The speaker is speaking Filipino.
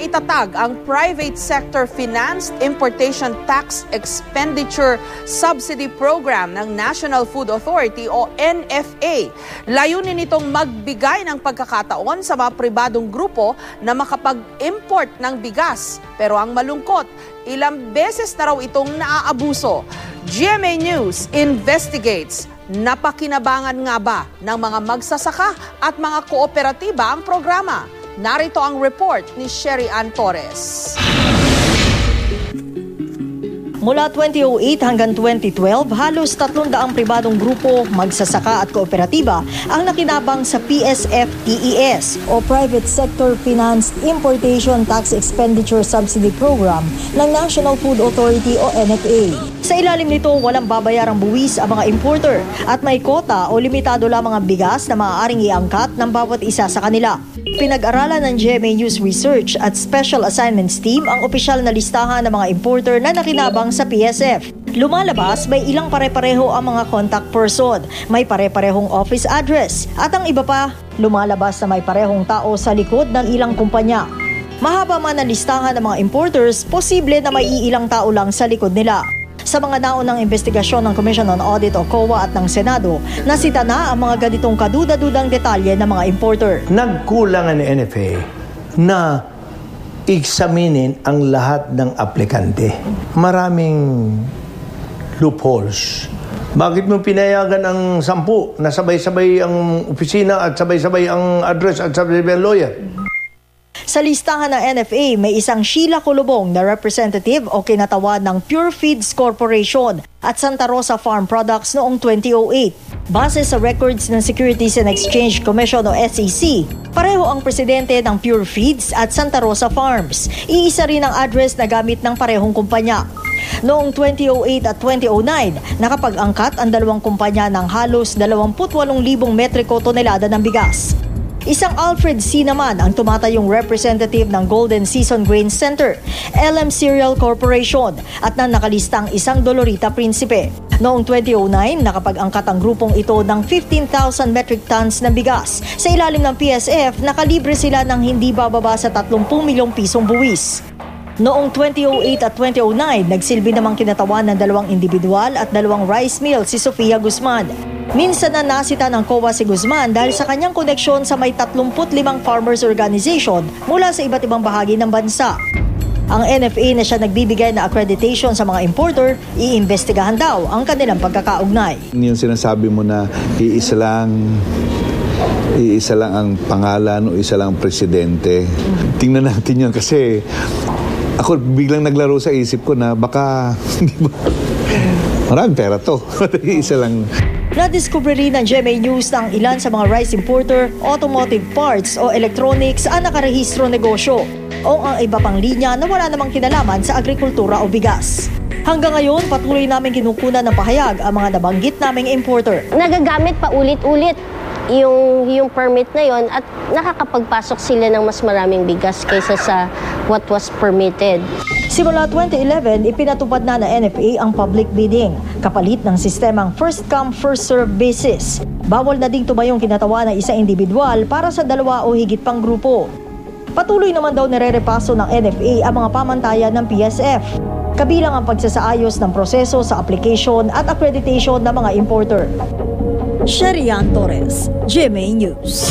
itatag ang Private Sector Financed Importation Tax Expenditure Subsidy Program ng National Food Authority o NFA. Layunin nitong magbigay ng pagkakataon sa mga pribadong grupo na makapag-import ng bigas. Pero ang malungkot, ilang beses na raw itong naaabuso. GMA News investigates. Napakinabangan nga ba ng mga magsasaka at mga kooperatiba ang programa? Narito ang report ni Sherry Ann Torres. Mula 2008 hanggang 2012, halos 300 pribadong grupo, magsasaka at kooperatiba ang nakinabang sa PSF-TES o Private Sector Financed Importation Tax Expenditure Subsidy Program ng National Food Authority o NFA. Sa ilalim nito, walang babayarang buwis ang mga importer at may kota o limitado lamang ang bigas na maaaring iangkat ng bawat isa sa kanila. Pinag-aralan ng GMA News Research at Special Assignments Team ang opisyal na listahan ng mga importer na nakinabang sa PSF. Lumalabas, may ilang pare-pareho ang mga contact person, may pare-parehong office address, at ang iba pa, lumalabas na may parehong tao sa likod ng ilang kumpanya. Mahaba man ang listahan ng mga importers, posible na may iilang tao lang sa likod nila. Sa mga naunang investigasyon ng Commission on Audit o COA at ng Senado, nasita na ang mga ganitong kaduda-dudang detalye ng mga importer. Nagkulangan ni NFA na eksaminin ang lahat ng aplikante. Maraming loopholes. Bakit mo pinayagan ang 10 na sabay-sabay ang opisina at sabay-sabay ang address at sabay-sabay ang lawyer? Sa listahan ng NFA, may isang Sheila Colobong na representative o kinatawan ng Pure Feeds Corporation at Santa Rosa Farm Products noong 2008. Base sa records ng Securities and Exchange Commission o SEC, pareho ang presidente ng Pure Feeds at Santa Rosa Farms. Iisa rin ang address na gamit ng parehong kumpanya. Noong 2008 at 2009, nakapag-angkat ang dalawang kumpanya ng halos 28,000 metriko tonelada ng bigas. Isang Alfred C. naman ang tumatayong representative ng Golden Season Grain Center, LM Cereal Corporation, at nang nakalistang isang Dolorita Principe. Noong 2009, nakapag-angkat ang grupong ito ng 15,000 metric tons ng bigas. Sa ilalim ng PSF, nakalibre sila ng hindi bababa sa 30 milyong pisong buwis. Noong 2008 at 2009, nagsilbi namang kinatawan ng 2 individual at 2 rice mill si Sofia Guzman. Minsan na nasita ng COA si Guzman dahil sa kanyang koneksyon sa may 35 farmers organization mula sa iba't ibang bahagi ng bansa. Ang NFA na siya nagbibigay na accreditation sa mga importer, iimbestigahan daw ang kanilang pagkakaugnay. Yung sinasabi mo na iisa lang ang pangalan o isa lang ang presidente. Tingnan natin yun kasi ako biglang naglaro sa isip ko na baka maraming pera to. Isa lang. Nadiskubre rin ng GMA News na ang ilan sa mga rice importer, automotive parts o electronics ang nakarehistro negosyo o ang iba pang linya na wala namang kinalaman sa agrikultura o bigas. Hanggang ngayon, patuloy namin kinukunan ng pahayag ang mga nabanggit naming importer. Nagagamit pa ulit-ulit yung permit na yon at nakakapagpasok sila ng mas maraming bigas kaysa sa what was permitted. Simula 2011, ipinatupad na NFA ang public bidding, kapalit ng sistemang first-come, first-serve basis. Bawal na ding tumayong kinatawa ng isang individual para sa 2 o higit pang grupo. Patuloy naman daw nire-repaso ng NFA ang mga pamantayan ng PSF, kabilang ang pagsasaayos ng proseso sa application at accreditation ng mga importer. Sherry Ann Torres, GMA News.